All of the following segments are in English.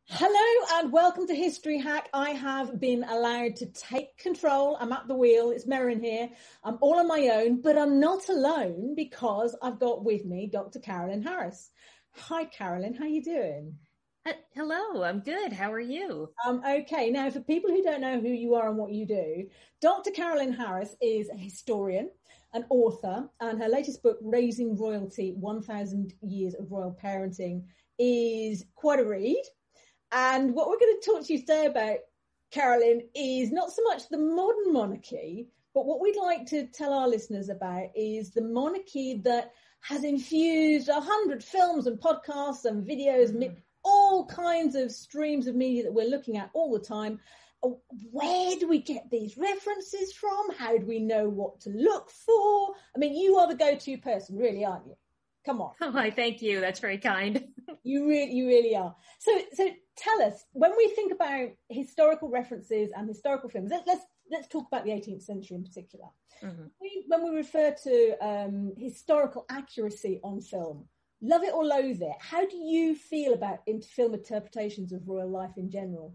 Hello and welcome to History Hack. I have been allowed to take control. I'm at the wheel. It's Merrin here. I'm all on my own, but I'm not alone because I've got with me Dr. Carolyn Harris. Hi, Carolyn. How are you doing? Hello, I'm good. How are you? Okay. Now, for people who don't know who you are and what you do, Dr. Carolyn Harris is a historian, an author, and her latest book, Raising Royalty, 1,000 Years of Royal Parenting, is quite a read. And what we're going to talk to you today about, Carolyn, is not so much the modern monarchy, but what we'd like to tell our listeners about is the monarchy that has infused 100 films and podcasts and videos, all kinds of streams of media that we're looking at all the time. Where do we get these references from? How do we know what to look for? I mean, you are the go-to person, really, aren't you? Come on. Oh, I thank you. That's very kind. You really are. So tell us, when we think about historical references and historical films, let's talk about the 18th century in particular. Mm-hmm. When we refer to historical accuracy on film, love it or loathe it, how do you feel about film interpretations of royal life in general?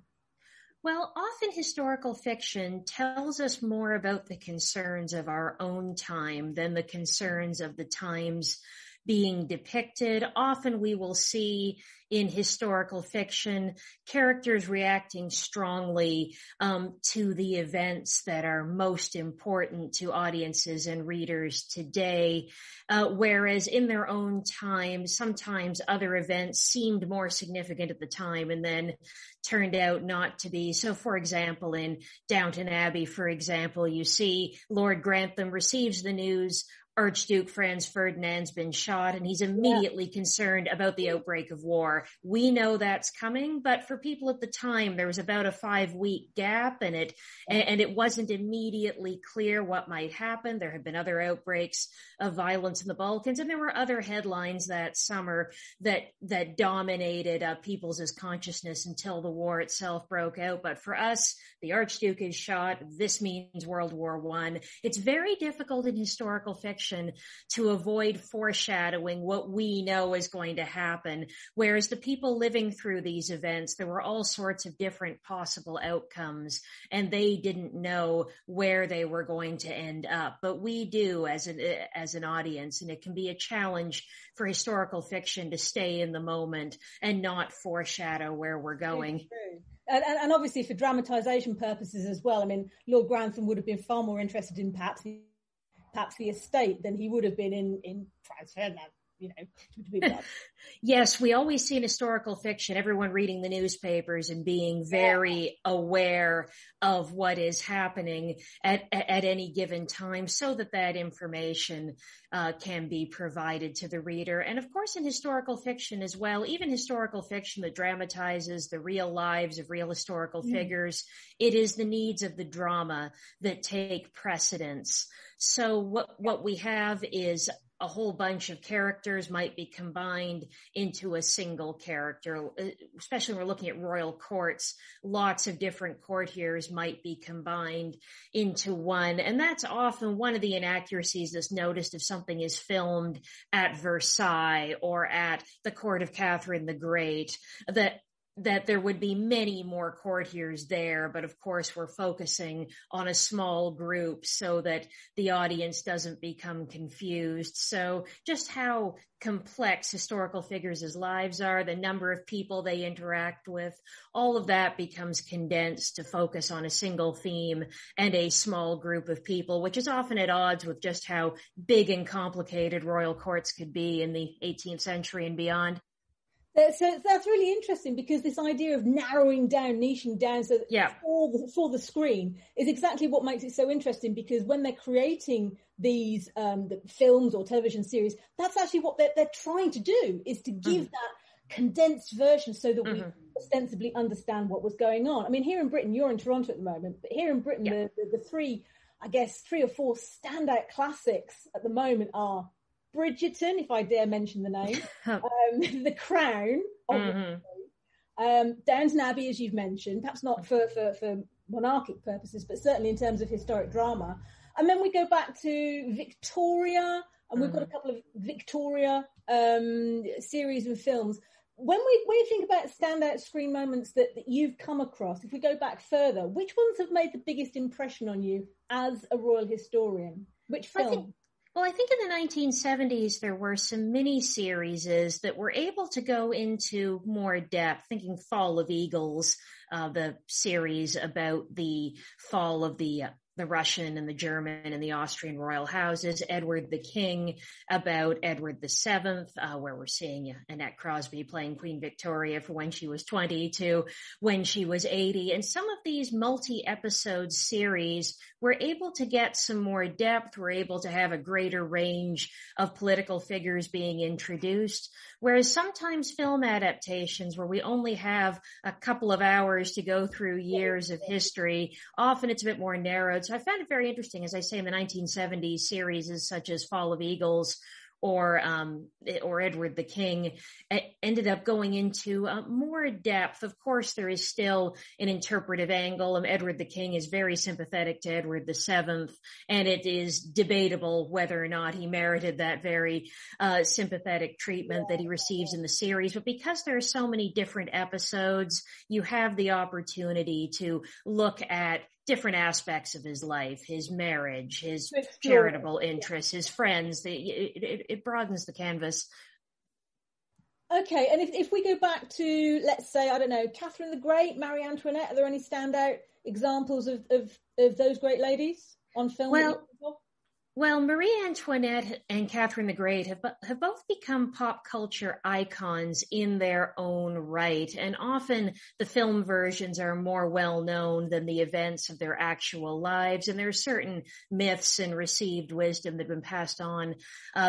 Well, often historical fiction tells us more about the concerns of our own time than the concerns of the times being depicted. Often we will see in historical fiction characters reacting strongly to the events that are most important to audiences and readers today, whereas in their own time, sometimes other events seemed more significant at the time and then turned out not to be. So, for example, in Downton Abbey, for example, you see Lord Grantham receives the news Archduke Franz Ferdinand's been shot, and he's immediately concerned about the outbreak of war. We know that's coming, but for people at the time, there was about a 5-week gap, and it wasn't immediately clear what might happen. There had been other outbreaks of violence in the Balkans, and there were other headlines that summer that dominated people's consciousness until the war itself broke out. But for us, the Archduke is shot. This means World War I. It's very difficult in historical fiction to avoid foreshadowing what we know is going to happen. Whereas the people living through these events, there were all sorts of different possible outcomes, and they didn't know where they were going to end up. But we do as an audience, and it can be a challenge for historical fiction to stay in the moment and not foreshadow where we're going. And obviously for dramatization purposes as well. I mean, Lord Grantham would have been far more interested in perhaps the estate than he would have been in Franz Ferdinand, to be blunt. Yes, we always see in historical fiction, everyone reading the newspapers and being very aware of what is happening at any given time so that information can be provided to the reader. And of course, in historical fiction as well, even historical fiction that dramatizes the real lives of real historical figures, it is the needs of the drama that take precedence. So what we have is a whole bunch of characters might be combined into a single character, especially when we're looking at royal courts. Lots of different courtiers might be combined into one. And that's often one of the inaccuracies that's noticed if something is filmed at Versailles or at the court of Catherine the Great, that there would be many more courtiers there, but of course we're focusing on a small group so that the audience doesn't become confused. So just how complex historical figures' lives are, the number of people they interact with, all of that becomes condensed to focus on a single theme and a small group of people, which is often at odds with just how big and complicated royal courts could be in the 18th century and beyond. So that's really interesting because this idea of narrowing down, niching down for the screen is exactly what makes it so interesting, because when they're creating these the films or television series, that's actually what they're trying to do, is to give that condensed version so that we ostensibly understand what was going on. I mean, here in Britain, you're in Toronto at the moment, but here in Britain, the three or four standout classics at the moment are Bridgerton, if I dare mention the name, The Crown, Downton Abbey, as you've mentioned, perhaps not for monarchic purposes, but certainly in terms of historic drama. And then we go back to Victoria, and we've got a couple of Victoria series of films. when you think about standout screen moments that you've come across, if we go back further, which ones have made the biggest impression on you as a royal historian? Which film? I think in the 1970s, there were some mini-series that were able to go into more depth, thinking Fall of Eagles, the series about the fall of the Russian and the German and the Austrian royal houses, Edward the King, about Edward the Seventh, where we're seeing Annette Crosby playing Queen Victoria for when she was 20 to when she was 80. And some of these multi-episode series were able to get some more depth, were able to have a greater range of political figures being introduced. Whereas sometimes film adaptations where we only have a couple of hours to go through years of history, often it's a bit more narrowed. So I found it very interesting, as I say, in the 1970s series such as Fall of Eagles or Edward the King ended up going into more depth. Of course, there is still an interpretive angle. Edward the King is very sympathetic to Edward the Seventh, and it is debatable whether or not he merited that very sympathetic treatment that he receives in the series. But because there are so many different episodes, you have the opportunity to look at different aspects of his life, his marriage, his charitable interests, his friends. It broadens the canvas. Okay, and if we go back to, let's say, I don't know, Catherine the Great, Marie Antoinette, are there any standout examples of those great ladies on film? Well, Marie Antoinette and Catherine the Great have both become pop culture icons in their own right. And often the film versions are more well known than the events of their actual lives. And there are certain myths and received wisdom that have been passed on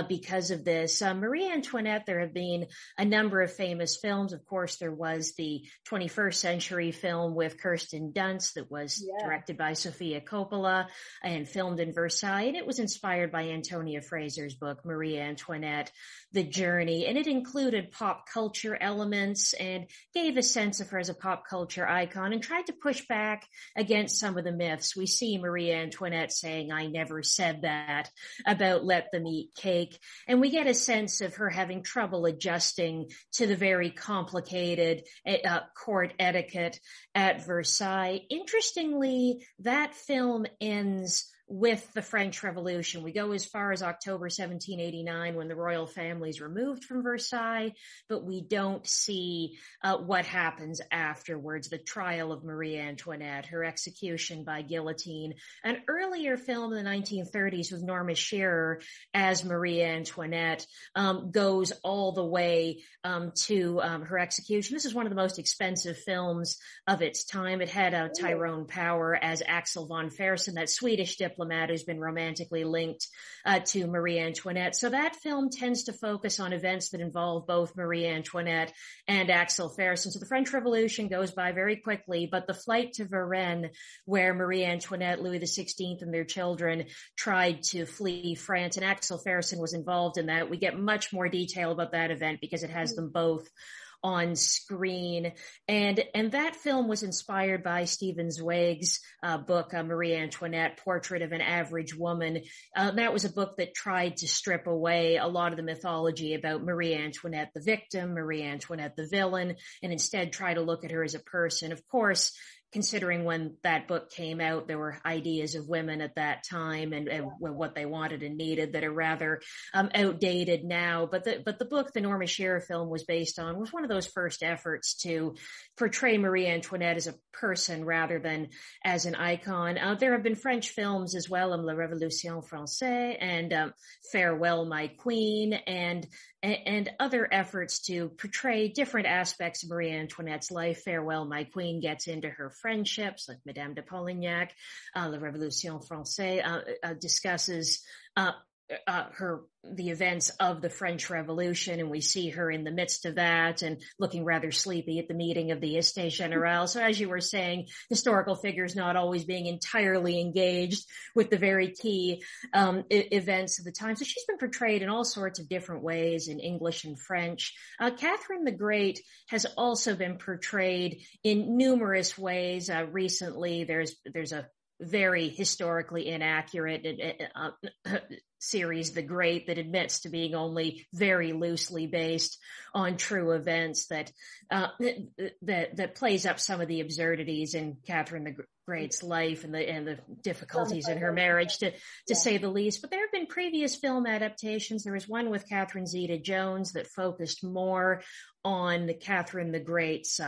because of this. Marie Antoinette, there have been a number of famous films. Of course, there was the 21st century film with Kirsten Dunst that was directed by Sofia Coppola and filmed in Versailles. And it was inspired by Antonia Fraser's book, Marie Antoinette, The Journey. And it included pop culture elements and gave a sense of her as a pop culture icon and tried to push back against some of the myths. We see Marie Antoinette saying, "I never said that," about let them eat cake. And we get a sense of her having trouble adjusting to the very complicated court etiquette at Versailles. Interestingly, that film ends with the French Revolution. We go as far as October 1789 when the royal family is removed from Versailles, but we don't see what happens afterwards, the trial of Marie Antoinette, her execution by guillotine. An earlier film in the 1930s with Norma Shearer as Marie Antoinette goes all the way to her execution. This is one of the most expensive films of its time. It had Tyrone Power as Axel von Fersen, that Swedish diplomat who's been romantically linked to Marie Antoinette. So that film tends to focus on events that involve both Marie Antoinette and Axel Fersen. So the French Revolution goes by very quickly, but the flight to Varennes, where Marie Antoinette, Louis XVI, and their children tried to flee France, and Axel Fersen was involved in that. We get much more detail about that event because it has them both on screen. And that film was inspired by Stephen Zweig's book, Marie Antoinette, Portrait of an Average Woman. That was a book that tried to strip away a lot of the mythology about Marie Antoinette, the victim, Marie Antoinette, the villain, and instead try to look at her as a person. Of course, considering when that book came out, there were ideas of women at that time and what they wanted and needed that are rather outdated now. But the book the Norma Shearer film was based on was one of those first efforts to portray Marie Antoinette as a person rather than as an icon. There have been French films as well, La Révolution Française and Farewell, My Queen, and other efforts to portray different aspects of Marie Antoinette's life. Farewell, My Queen gets into her friendships, like Madame de Polignac. La Révolution Française discusses the events of the French Revolution, and we see her in the midst of that and looking rather sleepy at the meeting of the Estates Generales. So as you were saying, historical figures not always being entirely engaged with the very key events of the time. So she's been portrayed in all sorts of different ways in English and French. Catherine the Great has also been portrayed in numerous ways. Recently, there's a very historically inaccurate series, The Great, that admits to being only very loosely based on true events, that plays up some of the absurdities in Catherine the Great's life and the difficulties in her marriage, to say the least. But there have been previous film adaptations. There was one with Catherine Zeta-Jones that focused more on Catherine the Great's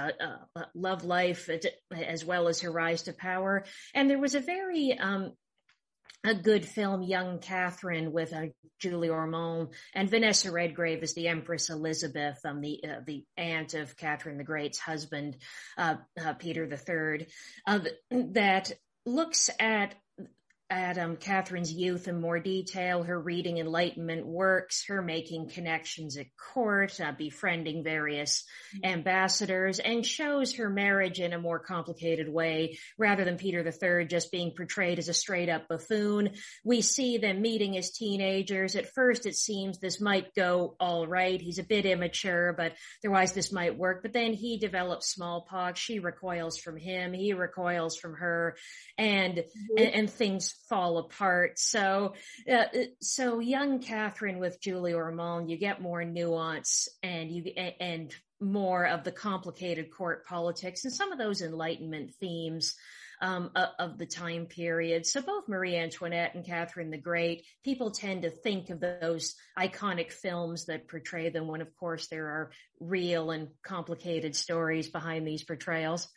love life, as well as her rise to power. And there was a good film, Young Catherine, with Julie Ormond and Vanessa Redgrave as the Empress Elizabeth, the aunt of Catherine the Great's husband, Peter III, that looks at Catherine's youth in more detail, her reading Enlightenment works, her making connections at court, befriending various ambassadors, and shows her marriage in a more complicated way. Rather than Peter III just being portrayed as a straight-up buffoon, we see them meeting as teenagers. At first, it seems this might go all right. He's a bit immature, but otherwise this might work. But then he develops smallpox. She recoils from him. He recoils from her, and things fall apart. So Young Catherine with Julie Ormond, you get more nuance and more of the complicated court politics and some of those Enlightenment themes of the time period. So both Marie Antoinette and Catherine the Great, people tend to think of those iconic films that portray them, when of course there are real and complicated stories behind these portrayals.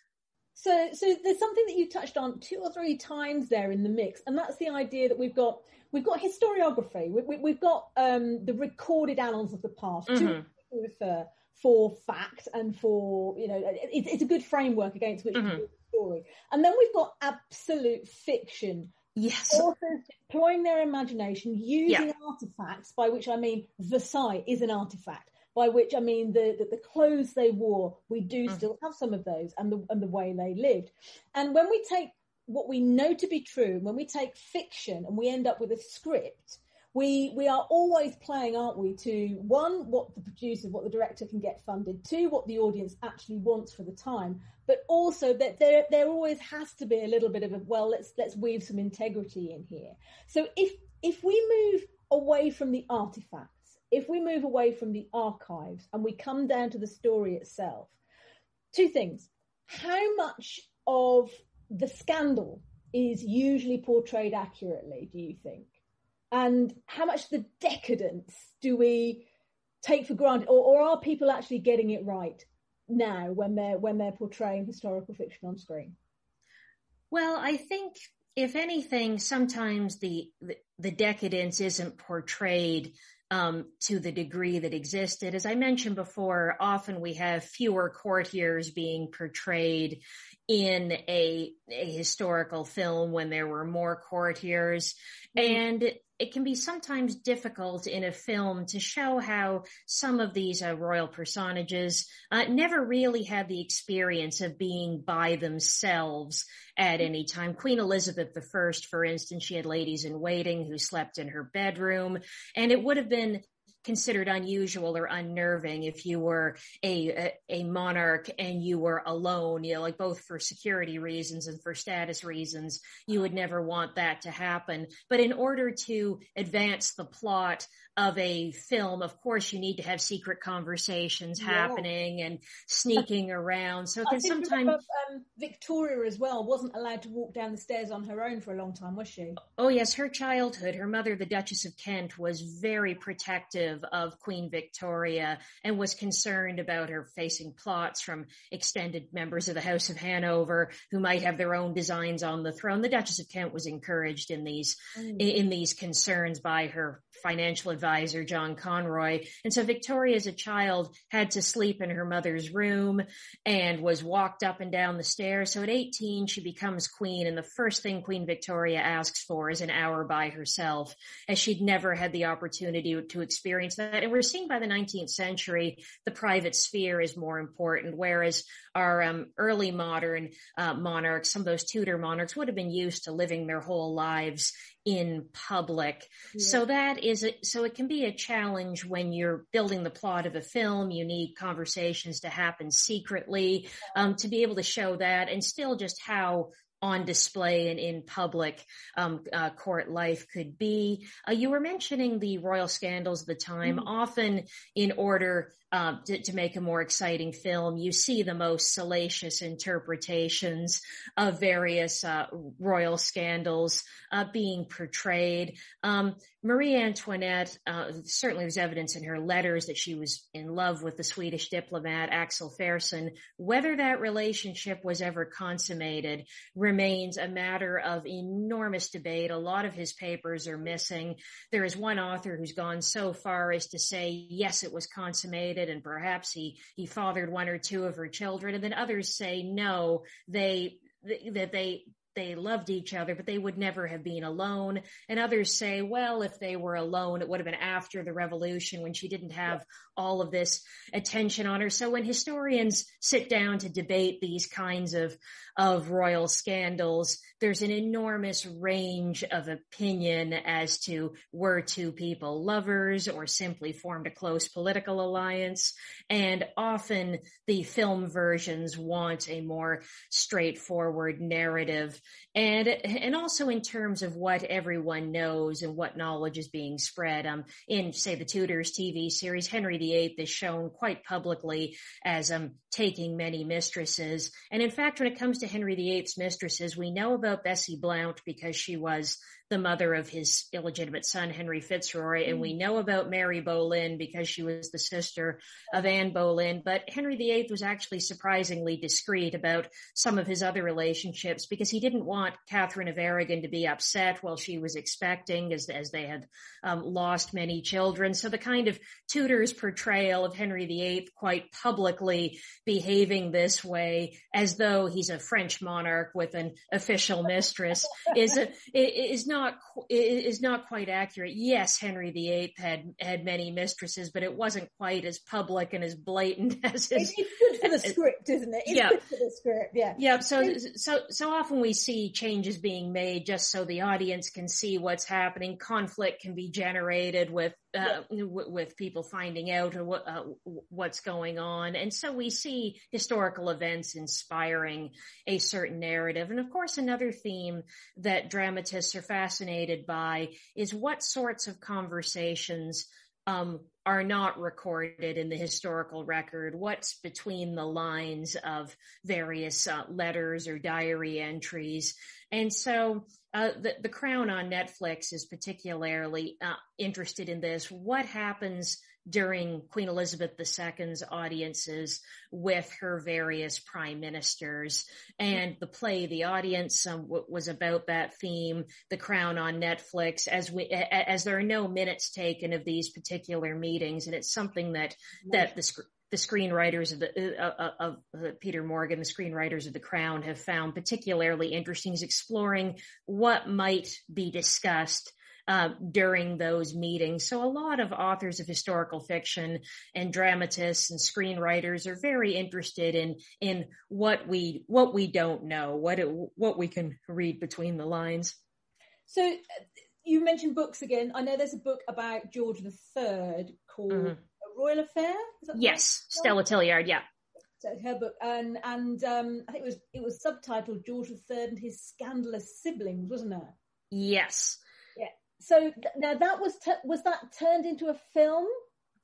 So there's something that you touched on 2 or 3 times there in the mix, and that's the idea that we've got historiography, we've got the recorded annals of the past to refer for fact and for, it's a good framework against which to do the story. And then we've got absolute fiction. Yes. Authors deploying their imagination, using artifacts, by which I mean Versailles is an artifact. By which I mean the clothes they wore, we do still have some of those, and the way they lived. And when we take what we know to be true, when we take fiction and we end up with a script, we are always playing, aren't we, to 1, what the producer, what the director can get funded, 2, what the audience actually wants for the time, but also that there always has to be a little bit of let's weave some integrity in here. So if we move away from the artifacts, if we move away from the archives and we come down to the story itself, 2 things. How much of the scandal is usually portrayed accurately, do you think? And how much the decadence do we take for granted? Or are people actually getting it right now when they're portraying historical fiction on screen? Well, I think, if anything, sometimes the decadence isn't portrayed to the degree that existed. As I mentioned before, often we have fewer courtiers being portrayed in a historical film when there were more courtiers. And it can be sometimes difficult in a film to show how some of these royal personages never really had the experience of being by themselves at any time. Queen Elizabeth I, for instance, she had ladies in waiting who slept in her bedroom, and it would have been considered unusual or unnerving if you were a monarch and you were alone, like both for security reasons and for status reasons. You would never want that to happen. But in order to advance the plot of a film, of course, you need to have secret conversations happening and sneaking around. So it can sometimes... Victoria as well wasn't allowed to walk down the stairs on her own for a long time, was she? Oh, yes. Her childhood, her mother, the Duchess of Kent, was very protective of Queen Victoria and was concerned about her facing plots from extended members of the House of Hanover who might have their own designs on the throne. The Duchess of Kent was encouraged in these concerns by her financial advisor, John Conroy. And so Victoria, as a child, had to sleep in her mother's room and was walked up and down the stairs. So at 18, she becomes queen, and the first thing Queen Victoria asks for is an hour by herself, as she'd never had the opportunity to experience that. And we're seeing by the 19th century, the private sphere is more important, whereas our early modern monarchs, some of those Tudor monarchs, would have been used to living their whole lives in public. Yeah. So it can be a challenge when you're building the plot of a film. You need conversations to happen secretly, to be able to show that, and still just how on display and in public court life could be. You were mentioning the royal scandals of the time. Often, in order to make a more exciting film, you see the most salacious interpretations of various royal scandals being portrayed. Marie Antoinette, certainly there's evidence in her letters that she was in love with the Swedish diplomat Axel Fersen. Whether that relationship was ever consummated remains a matter of enormous debate. A lot of his papers are missing. There is one author who's gone so far as to say, yes, it was consummated, and perhaps he fathered one or two of her children. And then others say, no, they loved each other, but they would never have been alone. And others say, well, if they were alone, it would have been after the revolution when she didn't have all of this attention on her. So when historians sit down to debate these kinds of royal scandals, there's an enormous range of opinion as to were two people lovers or simply formed a close political alliance. And often the film versions want a more straightforward narrative. And also in terms of what everyone knows and what knowledge is being spread. In, say, the Tudors TV series, Henry VIII is shown quite publicly as taking many mistresses. And in fact, when it comes to Henry VIII's mistresses, we know about Bessie Blount because she was the mother of his illegitimate son, Henry Fitzroy. And we know about Mary Boleyn because she was the sister of Anne Boleyn. But Henry VIII was actually surprisingly discreet about some of his other relationships because he didn't want Catherine of Aragon to be upset while she was expecting, as they had lost many children. So the kind of Tudors portrayal of Henry VIII quite publicly behaving this way, as though he's a French monarch with an official mistress, is not quite accurate. Yes, Henry VIII had many mistresses, but it wasn't quite as public and as blatant as his. It's good for the script, isn't it? It's good for the script, yeah. Yeah. So often we see changes being made just so the audience can see what's happening. Conflict can be generated with people finding out what's going on, and so we see historical events inspiring a certain narrative. And of course, another theme that dramatists are fascinated by is what sorts of conversations are not recorded in the historical record, what's between the lines of various letters or diary entries. And so the Crown on Netflix is particularly interested in this. What happens during Queen Elizabeth II's audiences with her various prime ministers? And the play, The Audience, was about that theme. The Crown on Netflix, as there are no minutes taken of these particular meetings, and it's something that the screenwriters of Peter Morgan, the screenwriters of The Crown, have found particularly interesting, is exploring what might be discussed during those meetings. So a lot of authors of historical fiction and dramatists and screenwriters are very interested in what we don't know, what we can read between the lines. So you mentioned books again. I know there's a book about George III called A Royal Affair. Yes, Stella Tilliard. Yeah. So her book, and I think it was subtitled George III and His Scandalous Siblings, wasn't it? Yes. Yeah. So now that was that turned into a film?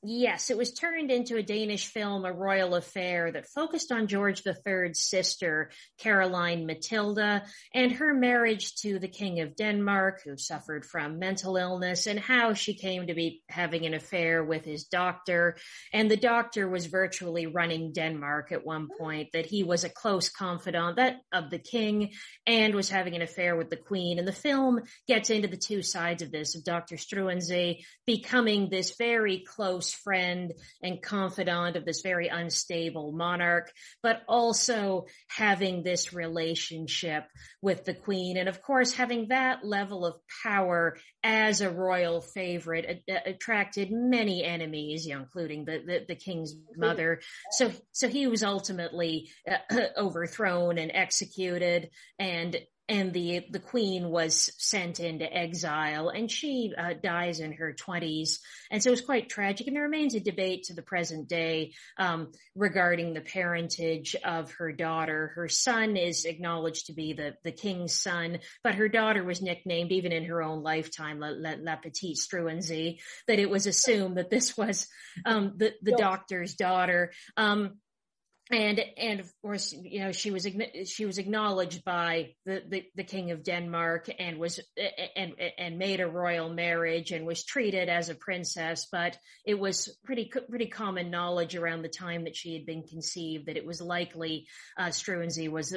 Yes, it was turned into a Danish film, A Royal Affair, that focused on George III's sister, Caroline Matilda, and her marriage to the King of Denmark, who suffered from mental illness, and how she came to be having an affair with his doctor. And the doctor was virtually running Denmark at one point, that he was a close confidant of the king and was having an affair with the queen. And the film gets into the two sides of this, of Dr. Struensee becoming this very close friend and confidant of this very unstable monarch, but also having this relationship with the queen. And of course, having that level of power as a royal favorite attracted many enemies, including the king's mother. So he was ultimately overthrown and executed. And the queen was sent into exile, and she dies in her 20s. And so it was quite tragic. And there remains a debate to the present day regarding the parentage of her daughter. Her son is acknowledged to be the king's son, but her daughter was nicknamed, even in her own lifetime, La Petite Struensee, that it was assumed that this was the doctor's daughter. And of course, you know, she was acknowledged by the King of Denmark and was and made a royal marriage and was treated as a princess. But it was pretty common knowledge around the time that she had been conceived that it was likely Struensee was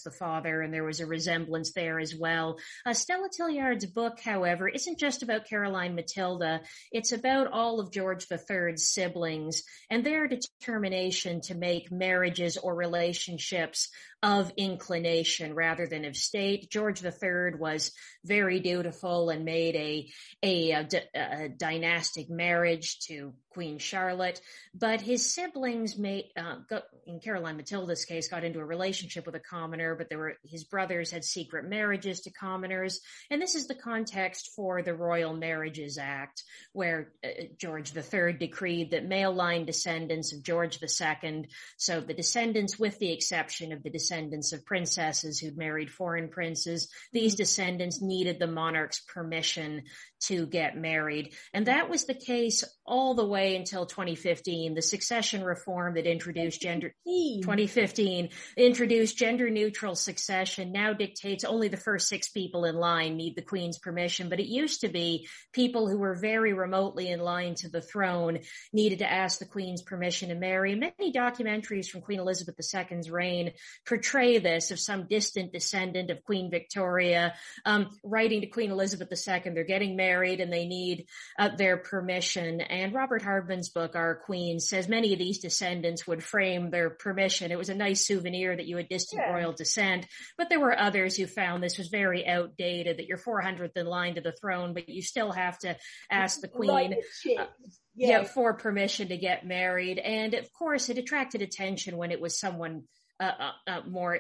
the father, and there was a resemblance there as well. Stella Tilliard's book, however, isn't just about Caroline Matilda. It's about all of George III's siblings and their determination to make marriages or relationships of inclination rather than of state. George III was very dutiful and made a dynastic marriage to Queen Charlotte, but his siblings in Caroline Matilda's case, got into a relationship with a commoner, but his brothers had secret marriages to commoners. And this is the context for the Royal Marriages Act, where George III decreed that male line descendants of George II, so the descendants with the exception of the descendants of princesses who'd married foreign princes, these descendants needed the monarch's permission to get married. And that was the case all the way until 2015. The succession reform that introduced gender neutral succession now dictates only the first 6 people in line need the Queen's permission. But it used to be people who were very remotely in line to the throne needed to ask the Queen's permission to marry. Many documentaries from Queen Elizabeth II's reign portray this, of some distant descendant of Queen Victoria writing to Queen Elizabeth II. They're getting married and they need their permission. And Robert Hardman's book, Our Queen, says many of these descendants would frame their permission. It was a nice souvenir that you had distant royal descent, but there were others who found this was very outdated, that you're 400th in line to the throne, but you still have to ask the Queen for permission to get married. And of course, it attracted attention when it was someone more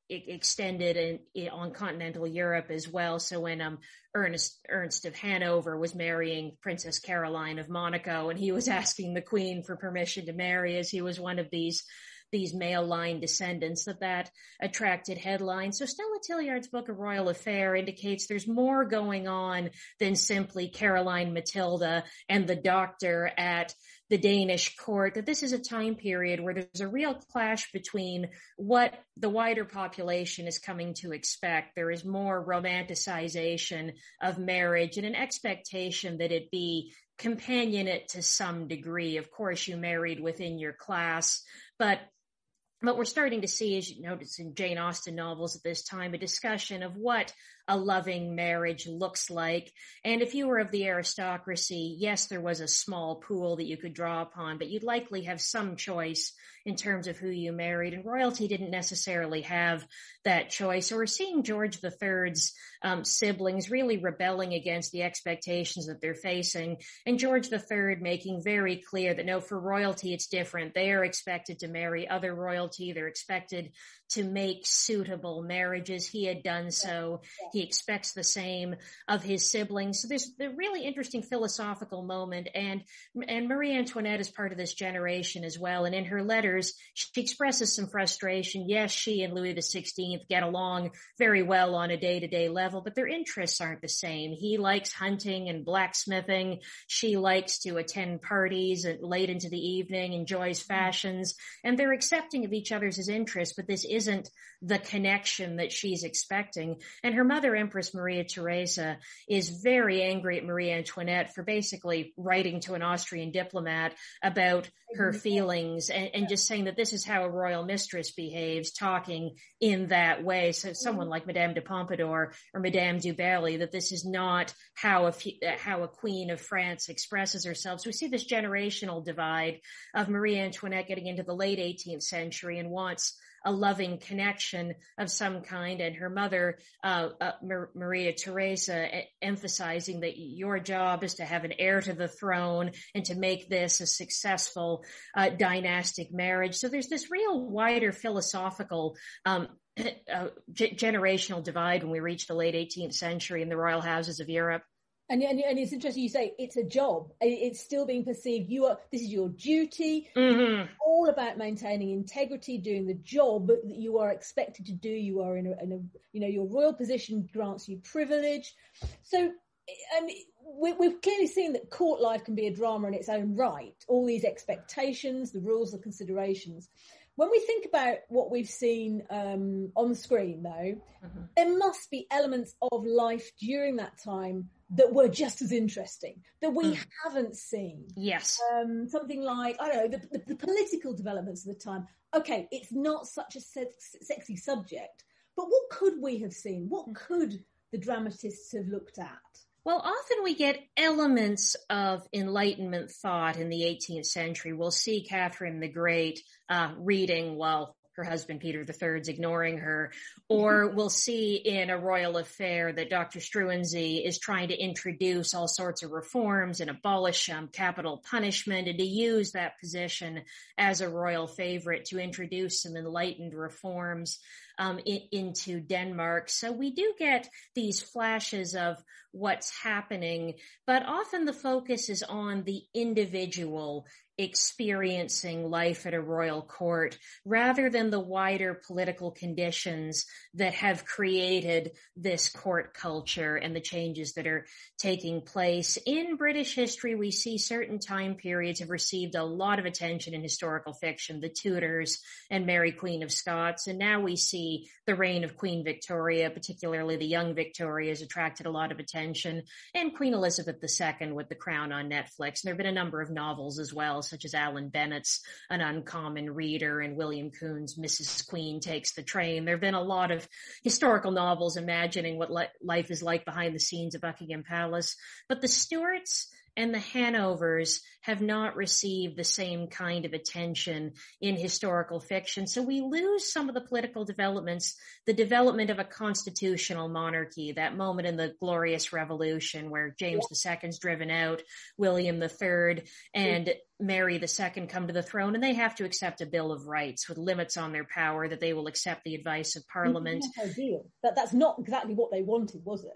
extended on continental Europe as well. So when Ernst of Hanover was marrying Princess Caroline of Monaco, and he was asking the Queen for permission to marry, as he was one of these male line descendants, that attracted headlines. So Stella Tilliard's book, A Royal Affair, indicates there's more going on than simply Caroline Matilda and the doctor at the Danish court, that this is a time period where there's a real clash between what the wider population is coming to expect. There is more romanticization of marriage and an expectation that it be companionate to some degree. Of course, you married within your class, but we're starting to see, as you notice in Jane Austen novels at this time, a discussion of what a loving marriage looks like. And if you were of the aristocracy, yes, there was a small pool that you could draw upon, but you'd likely have some choice in terms of who you married. And royalty didn't necessarily have that choice. So we're seeing George III's siblings really rebelling against the expectations that they're facing. And George III making very clear that no, for royalty, it's different. They are expected to marry other royalty. They're expected to make suitable marriages. He had done so. He expects the same of his siblings. So there's a really interesting philosophical moment. And Marie Antoinette is part of this generation as well. And in her letters, she expresses some frustration. Yes, she and Louis XVI get along very well on a day-to-day level, but their interests aren't the same. He likes hunting and blacksmithing. She likes to attend parties late into the evening, enjoys fashions, and they're accepting of each other's interests, but this isn't the connection that she's expecting. And her mother, Empress Maria Theresa, is very angry at Marie Antoinette for basically writing to an Austrian diplomat about her feelings and just saying that this is how a royal mistress behaves, talking in that way. So someone like Madame de Pompadour or Madame du Barry, that this is not how a queen of France expresses herself. So we see this generational divide of Marie Antoinette getting into the late 18th century and wants a loving connection of some kind, and her mother, Maria Theresa, emphasizing that your job is to have an heir to the throne and to make this a successful dynastic marriage. So there's this real wider philosophical generational divide when we reach the late 18th century in the royal houses of Europe. And it's interesting you say it's a job. It's still being perceived. This is your duty. Mm-hmm. It's all about maintaining integrity, doing the job that you are expected to do. You are in a your royal position grants you privilege. So, and we've clearly seen that court life can be a drama in its own right. All these expectations, the rules, the considerations. When we think about what we've seen on the screen, though, there must be elements of life during that time that were just as interesting, that we haven't seen. Yes. Something like, I don't know, the political developments of the time. Okay, it's not such a sexy subject, but what could we have seen? What could the dramatists have looked at? Well, often we get elements of Enlightenment thought in the 18th century. We'll see Catherine the Great reading while her husband Peter III's ignoring her, or we'll see in A Royal Affair that Dr. Struensee is trying to introduce all sorts of reforms and abolish capital punishment, and to use that position as a royal favorite to introduce some enlightened reforms into Denmark. So we do get these flashes of what's happening, but often the focus is on the individual experiencing life at a royal court rather than the wider political conditions that have created this court culture and the changes that are taking place. In British history, we see certain time periods have received a lot of attention in historical fiction, the Tudors and Mary Queen of Scots. And now we see the reign of Queen Victoria, particularly the young Victoria, has attracted a lot of attention, and Queen Elizabeth II with The Crown on Netflix. And there have been a number of novels as well, such as Alan Bennett's An Uncommon Reader and William Coon's Mrs. Queen Takes the Train. There have been a lot of historical novels imagining what life is like behind the scenes of Buckingham Palace. But the Stuarts and the Hanovers have not received the same kind of attention in historical fiction. So we lose some of the political developments, the development of a constitutional monarchy, that moment in the Glorious Revolution where James II's driven out, William III and Mary II come to the throne, and they have to accept a Bill of Rights with limits on their power, that they will accept the advice of Parliament. That's not exactly what they wanted, was it?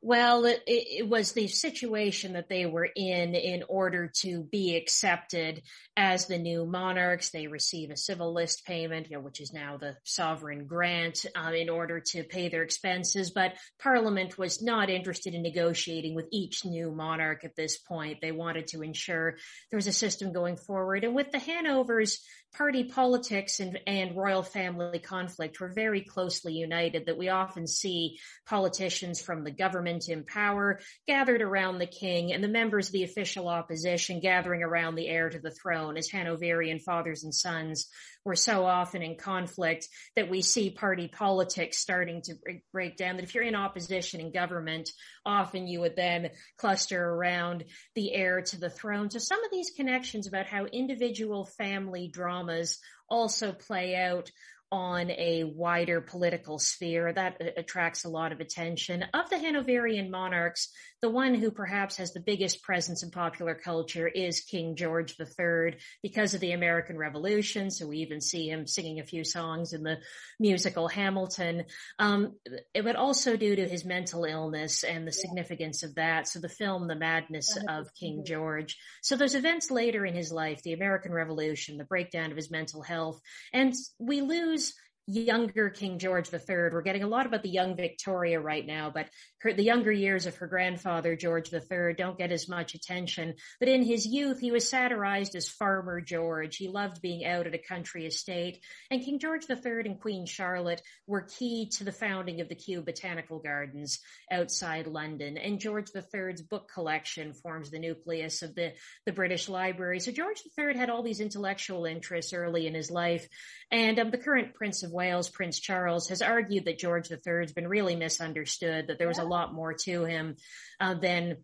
Well, it was the situation that they were in order to be accepted as the new monarchs. They receive a civil list payment, which is now the sovereign grant, in order to pay their expenses. But Parliament was not interested in negotiating with each new monarch at this point. They wanted to ensure there was a system going forward. And with the Hanovers, party politics and royal family conflict were very closely united, that we often see politicians from the government in power gathered around the king and the members of the official opposition gathering around the heir to the throne, as Hanoverian fathers and sons were so often in conflict that we see party politics starting to break down, that if you're in opposition in government, often you would then cluster around the heir to the throne. So some of these connections about how individual family dramas also play out on a wider political sphere, that attracts a lot of attention. Of the Hanoverian monarchs, the one who perhaps has the biggest presence in popular culture is King George III, because of the American Revolution. So we even see him singing a few songs in the musical Hamilton, but also due to his mental illness and the significance of that. So the film, The Madness of King George. So those events later in his life, the American Revolution, the breakdown of his mental health, and we lose younger King George III. We're getting a lot about the young Victoria right now, but the younger years of her grandfather, George III, don't get as much attention. But in his youth, he was satirized as Farmer George. He loved being out at a country estate. And King George III and Queen Charlotte were key to the founding of the Kew Botanical Gardens outside London. And George III's book collection forms the nucleus of the British Library. So George III had all these intellectual interests early in his life. And the current Prince of Wales, Prince Charles, has argued that George III has been really misunderstood, that there was a lot more to him than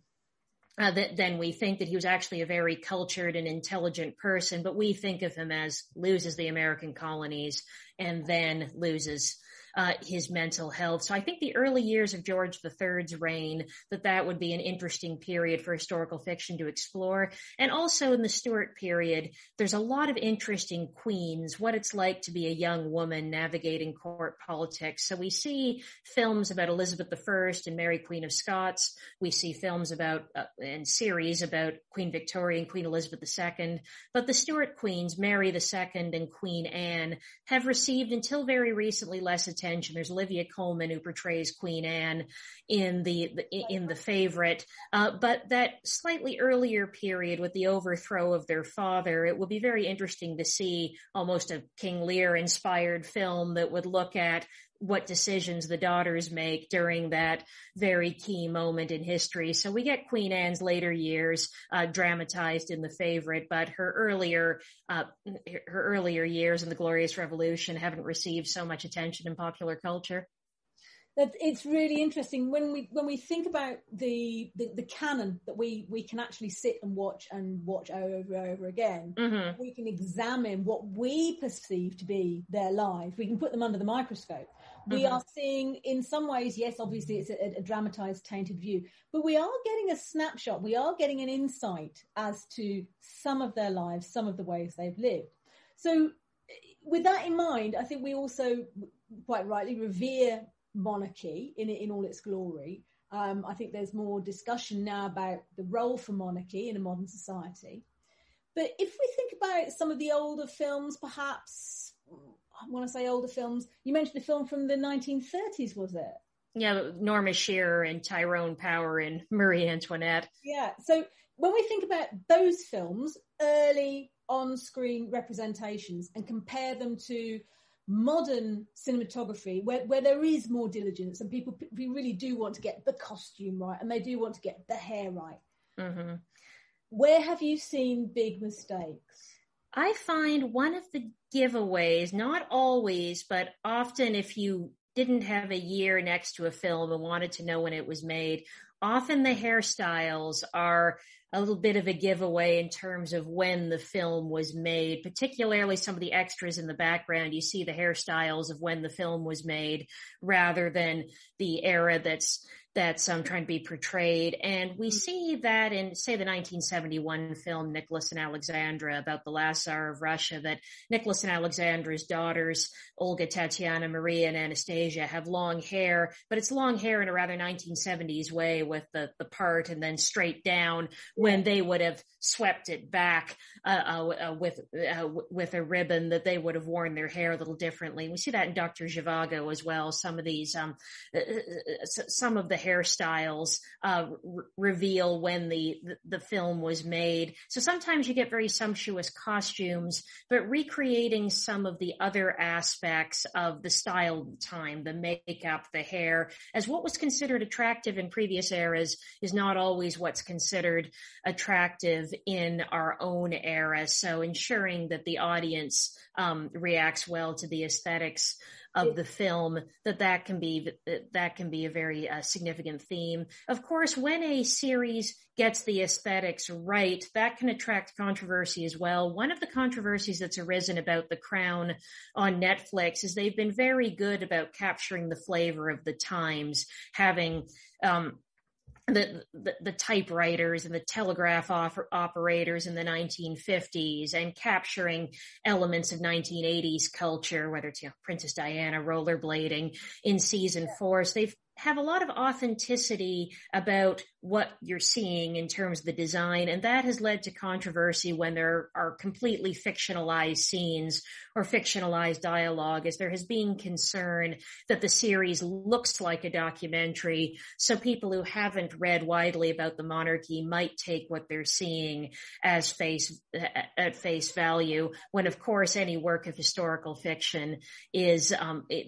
then we think that he was actually a very cultured and intelligent person, but we think of him as loses the American colonies and then loses his mental health. So I think the early years of George III's reign, that would be an interesting period for historical fiction to explore. And also in the Stuart period, there's a lot of interest in queens, what it's like to be a young woman navigating court politics. So we see films about Elizabeth I and Mary Queen of Scots. We see films about and series about Queen Victoria and Queen Elizabeth II. But the Stuart queens, Mary II and Queen Anne, have received until very recently less attention. There's Olivia Colman, who portrays Queen Anne in the Favourite, but that slightly earlier period with the overthrow of their father, it would be very interesting to see almost a King Lear inspired film that would look at what decisions the daughters make during that very key moment in history. So we get Queen Anne's later years dramatized in the Favourite, but her earlier years in the Glorious Revolution haven't received so much attention in popular culture. That it's really interesting when we think about the canon that we can actually sit and watch over and over again. Mm-hmm. We can examine what we perceive to be their lives. We can put them under the microscope. We are seeing, in some ways, yes, obviously it's a dramatized, tainted view, but we are getting a snapshot. We are getting an insight as to some of their lives, some of the ways they've lived. So with that in mind, I think we also quite rightly revere monarchy in all its glory. I think there's more discussion now about the role for monarchy in a modern society. But if we think about some of the older films, perhaps, I want to say older films, you mentioned a film from the 1930s, was it? Yeah, Norma Shearer and Tyrone Power and Marie Antoinette. Yeah, so when we think about those films, early on-screen representations, and compare them to modern cinematography where there is more diligence and people really do want to get the costume right and they do want to get the hair right. Mm-hmm. Where have you seen big mistakes? I find one of the giveaways, not always, but often if you didn't have a year next to a film and wanted to know when it was made, often the hairstyles are a little bit of a giveaway in terms of when the film was made, particularly some of the extras in the background. You see the hairstyles of when the film was made rather than the era that's trying to be portrayed. And we see that in, say, the 1971 film Nicholas and Alexandra about the last Tsar of Russia, that Nicholas and Alexandra's daughters, Olga, Tatiana, Maria, and Anastasia, have long hair, but it's long hair in a rather 1970s way with the part and then straight down, when they would have swept it back with a ribbon, that they would have worn their hair a little differently. We see that in Dr. Zhivago as well. Some of these, some of the hairstyles reveal when the film was made. So sometimes you get very sumptuous costumes, but recreating some of the other aspects of the style of the time, the makeup, the hair, as what was considered attractive in previous eras is not always what's considered attractive in our own era. So ensuring that the audience reacts well to the aesthetics of the film, that can be a very significant theme. Of course, when a series gets the aesthetics right, that can attract controversy as well. One of the controversies that's arisen about The Crown on Netflix is they've been very good about capturing the flavor of the times, having the typewriters and the telegraph operators in the 1950s, and capturing elements of 1980s culture, whether it's Princess Diana rollerblading in season 4. So they have a lot of authenticity about what you're seeing in terms of the design, and that has led to controversy when there are completely fictionalized scenes or fictionalized dialogue, as there has been concern that the series looks like a documentary, so people who haven't read widely about the monarchy might take what they're seeing as at face value, when of course any work of historical fiction is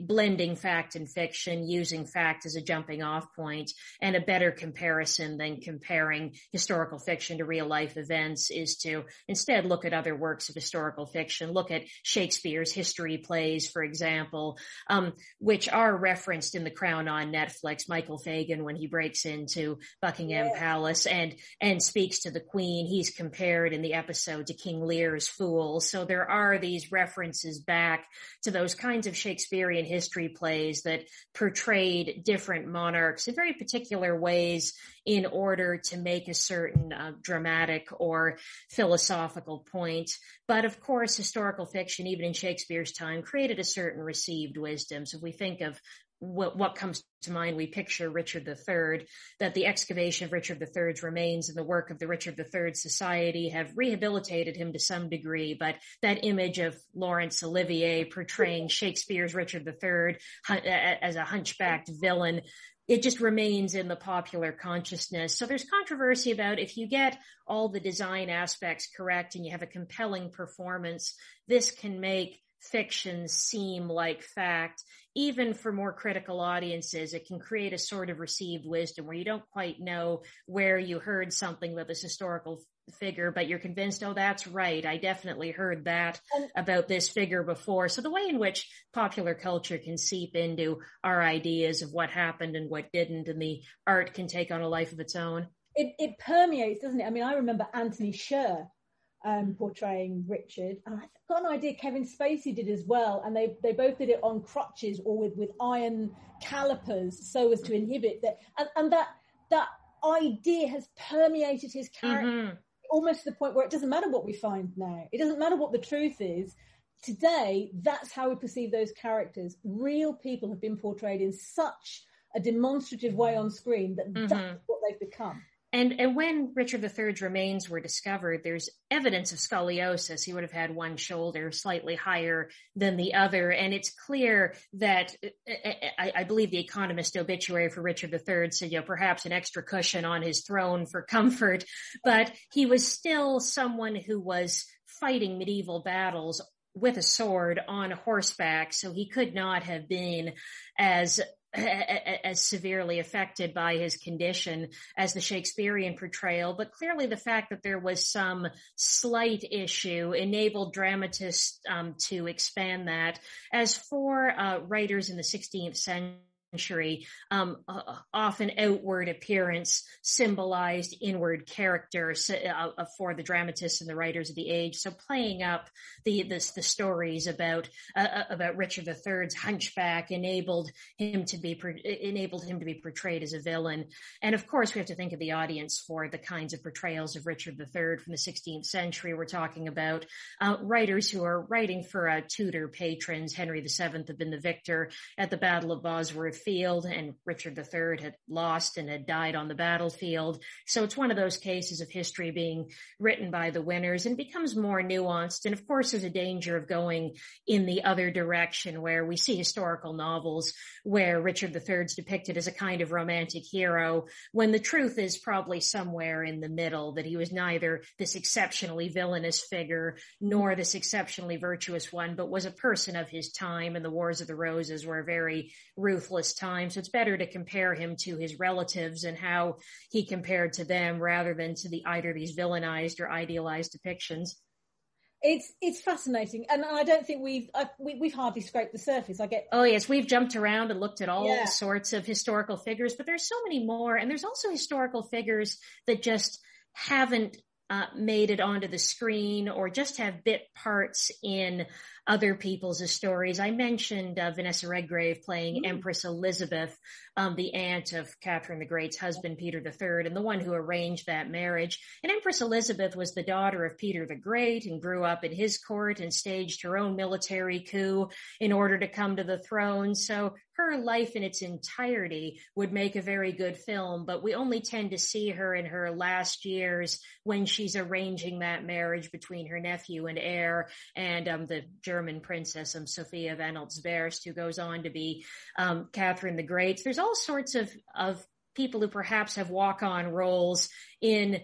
blending fact and fiction, using fact as a jumping off point. And a better comparison than comparing historical fiction to real life events is to instead look at other works of historical fiction, look at Shakespeare's history plays, for example, which are referenced in The Crown on Netflix. Michael Fagan, when he breaks into Buckingham Palace and speaks to the Queen, he's compared in the episode to King Lear's Fool. So there are these references back to those kinds of Shakespearean history plays that portrayed different monarchs in very particular ways in order to make a certain dramatic or philosophical point. But of course, historical fiction, even in Shakespeare's time, created a certain received wisdom. So if we think of what comes to mind, we picture Richard III, that the excavation of Richard III's remains and the work of the Richard III Society have rehabilitated him to some degree. But that image of Laurence Olivier portraying Shakespeare's Richard III as a hunchbacked villain, it just remains in the popular consciousness. So there's controversy about if you get all the design aspects correct and you have a compelling performance, this can make fiction seem like fact. Even for more critical audiences, it can create a sort of received wisdom where you don't quite know where you heard something about this historical figure, but you're convinced, oh, that's right, I definitely heard that about this figure before. So the way in which popular culture can seep into our ideas of what happened and what didn't, and the art can take on a life of its own. It permeates, doesn't it? I mean, I remember Anthony Sher portraying Richard, and I've got an idea Kevin Spacey did as well, and they both did it on crutches or with iron calipers so as to inhibit that, and that idea has permeated his character almost to the point where it doesn't matter what we find now, it doesn't matter what the truth is. Today, that's how we perceive those characters. Real people have been portrayed in such a demonstrative way on screen that that's what they've become. And when Richard III's remains were discovered, there's evidence of scoliosis. He would have had one shoulder slightly higher than the other. And it's clear that, I believe the Economist obituary for Richard III said, perhaps an extra cushion on his throne for comfort. But he was still someone who was fighting medieval battles with a sword on horseback. So he could not have been as severely affected by his condition as the Shakespearean portrayal, but clearly the fact that there was some slight issue enabled dramatists to expand that. As for writers in the 16th century, often outward appearance symbolized inward character for the dramatists and the writers of the age. So playing up the stories about Richard III's hunchback enabled him to be portrayed as a villain. And of course, we have to think of the audience for the kinds of portrayals of Richard III from the 16th century. We're talking about writers who are writing for Tudor patrons. Henry VII had been the victor at the Battle of Bosworth Field, and Richard III had lost and had died on the battlefield. So it's one of those cases of history being written by the winners, and becomes more nuanced. And of course, there's a danger of going in the other direction, where we see historical novels where Richard III is depicted as a kind of romantic hero, when the truth is probably somewhere in the middle, that he was neither this exceptionally villainous figure nor this exceptionally virtuous one, but was a person of his time, and the Wars of the Roses were a very ruthless time. So it's better to compare him to his relatives and how he compared to them, rather than to either these villainized or idealized depictions. It's fascinating, and I don't think we've hardly scraped the surface. Oh yes, we've jumped around and looked at all sorts of historical figures, but there's so many more, and there's also historical figures that just haven't made it onto the screen, or just have bit parts in other people's stories. I mentioned Vanessa Redgrave playing Empress Elizabeth, the aunt of Catherine the Great's husband, Peter III, and the one who arranged that marriage. And Empress Elizabeth was the daughter of Peter the Great and grew up in his court and staged her own military coup in order to come to the throne. So her life in its entirety would make a very good film, but we only tend to see her in her last years when she's arranging that marriage between her nephew and heir and the German princess Sophia of Anhalt-Zwirst, who goes on to be Catherine the Great. There's all sorts of people who perhaps have walk-on roles in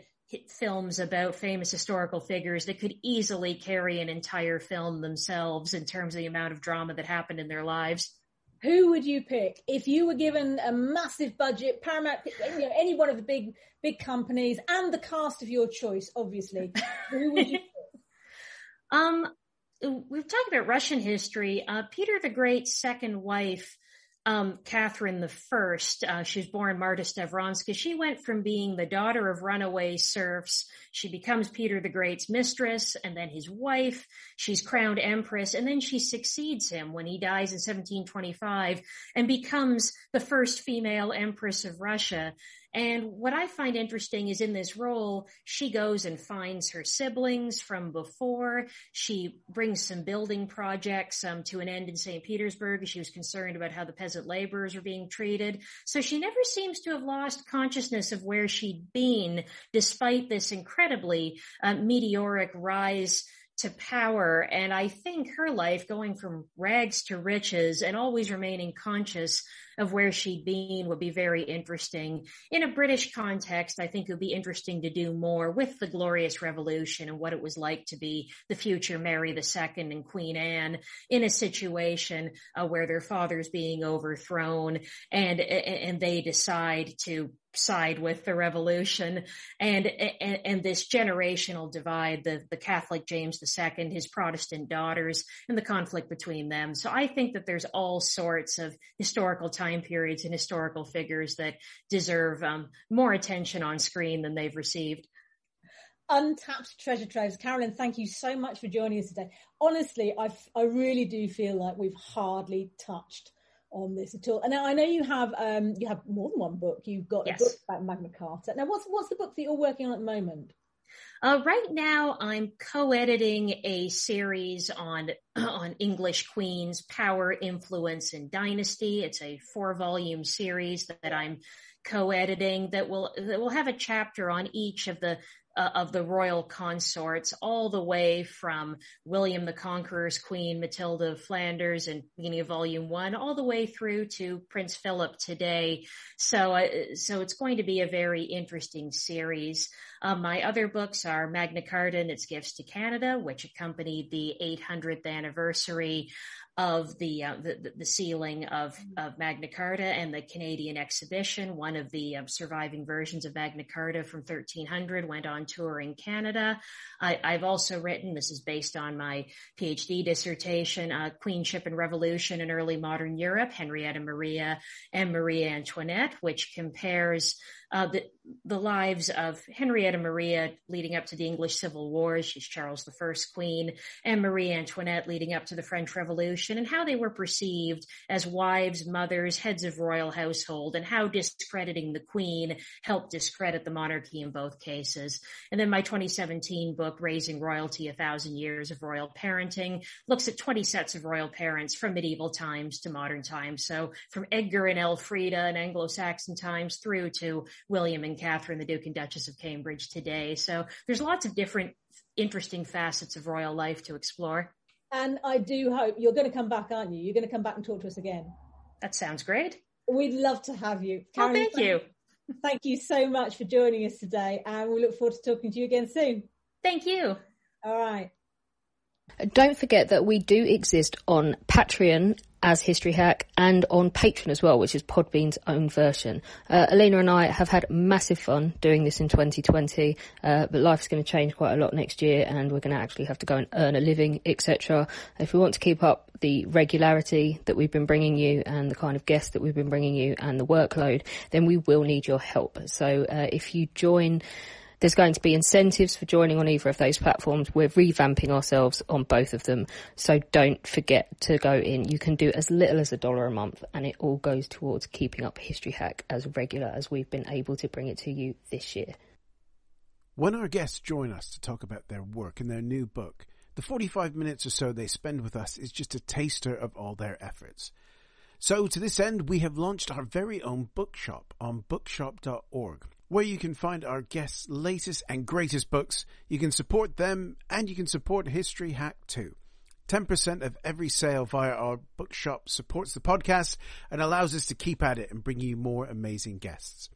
films about famous historical figures that could easily carry an entire film themselves in terms of the amount of drama that happened in their lives. Who would you pick if you were given a massive budget, Paramount, any one of the big companies, and the cast of your choice, obviously? Who would you pick? We've talked about Russian history. Peter the Great's second wife, Catherine the First, she was born Marta Stavronska. She went from being the daughter of runaway serfs. She becomes Peter the Great's mistress and then his wife. She's crowned empress, and then she succeeds him when he dies in 1725 and becomes the first female empress of Russia. And what I find interesting is in this role, she goes and finds her siblings from before. She brings some building projects to an end in St. Petersburg. She was concerned about how the peasant laborers were being treated. So she never seems to have lost consciousness of where she'd been, despite this incredibly meteoric rise to power. And I think her life, going from rags to riches and always remaining conscious of where she'd been, would be very interesting. In a British context, I think it would be interesting to do more with the Glorious Revolution and what it was like to be the future Mary II and Queen Anne in a situation where their father's being overthrown and they decide to side with the revolution, and this generational divide, the Catholic James II, his Protestant daughters, and the conflict between them. So I think that there's all sorts of historical time periods and historical figures that deserve more attention on screen than they've received. Untapped treasure troves. Carolyn, thank you so much for joining us today. Honestly, I really do feel like we've hardly touched on this at all. And now I know you have more than one book. You've got Yes. a book about Magna Carta. Now, what's the book that you're working on at the moment? Right now, I'm co-editing a series on English queens, power, influence, and dynasty. It's a 4-volume series that I'm co-editing that will have a chapter on each of the royal consorts, all the way from William the Conqueror's Queen Matilda of Flanders and beginning of Volume 1, all the way through to Prince Philip today. So it's going to be a very interesting series. My other books are Magna Carta and Its Gifts to Canada, which accompanied the 800th anniversary of the sealing of Magna Carta and the Canadian exhibition. One of the surviving versions of Magna Carta from 1300 went on tour in Canada. I've also written, this is based on my PhD dissertation, Queenship and Revolution in Early Modern Europe, Henrietta Maria and Marie Antoinette, which compares the lives of Henrietta Maria leading up to the English Civil Wars. She's Charles I's queen, and Marie Antoinette leading up to the French Revolution, and how they were perceived as wives, mothers, heads of royal household, and how discrediting the queen helped discredit the monarchy in both cases. And then my 2017 book, Raising Royalty, 1,000 Years of Royal Parenting, looks at 20 sets of royal parents from medieval times to modern times. So from Edgar and Elfrida and Anglo-Saxon times through to William and Catherine, the Duke and Duchess of Cambridge today. So there's lots of different interesting facets of royal life to explore. And I do hope you're going to come back, aren't you? You're going to come back and talk to us again. That sounds great. We'd love to have you. Carolyn, thank you. Thank you so much for joining us today, and we look forward to talking to you again soon. Thank you. All right. Don't forget that we do exist on Patreon as History Hack and on Patreon as well, which is Podbean's own version. Elena and I have had massive fun doing this in 2020, but life's going to change quite a lot next year, and we're going to actually have to go and earn a living, etc. If we want to keep up the regularity that we've been bringing you and the kind of guests that we've been bringing you and the workload, then we will need your help. So if you join, there's going to be incentives for joining on either of those platforms. We're revamping ourselves on both of them. So don't forget to go in. You can do as little as $1 a month, and it all goes towards keeping up History Hack as regular as we've been able to bring it to you this year. When our guests join us to talk about their work and their new book, the 45 minutes or so they spend with us is just a taster of all their efforts. So to this end, we have launched our very own bookshop on bookshop.org. where you can find our guests' latest and greatest books. You can support them, and you can support History Hack too. 10% of every sale via our bookshop supports the podcast and allows us to keep at it and bring you more amazing guests.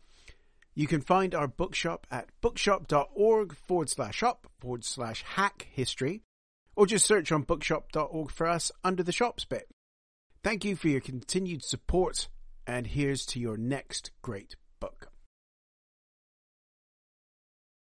You can find our bookshop at bookshop.org/shop/hack history, or just search on bookshop.org for us under the shops bit. Thank you for your continued support, and here's to your next great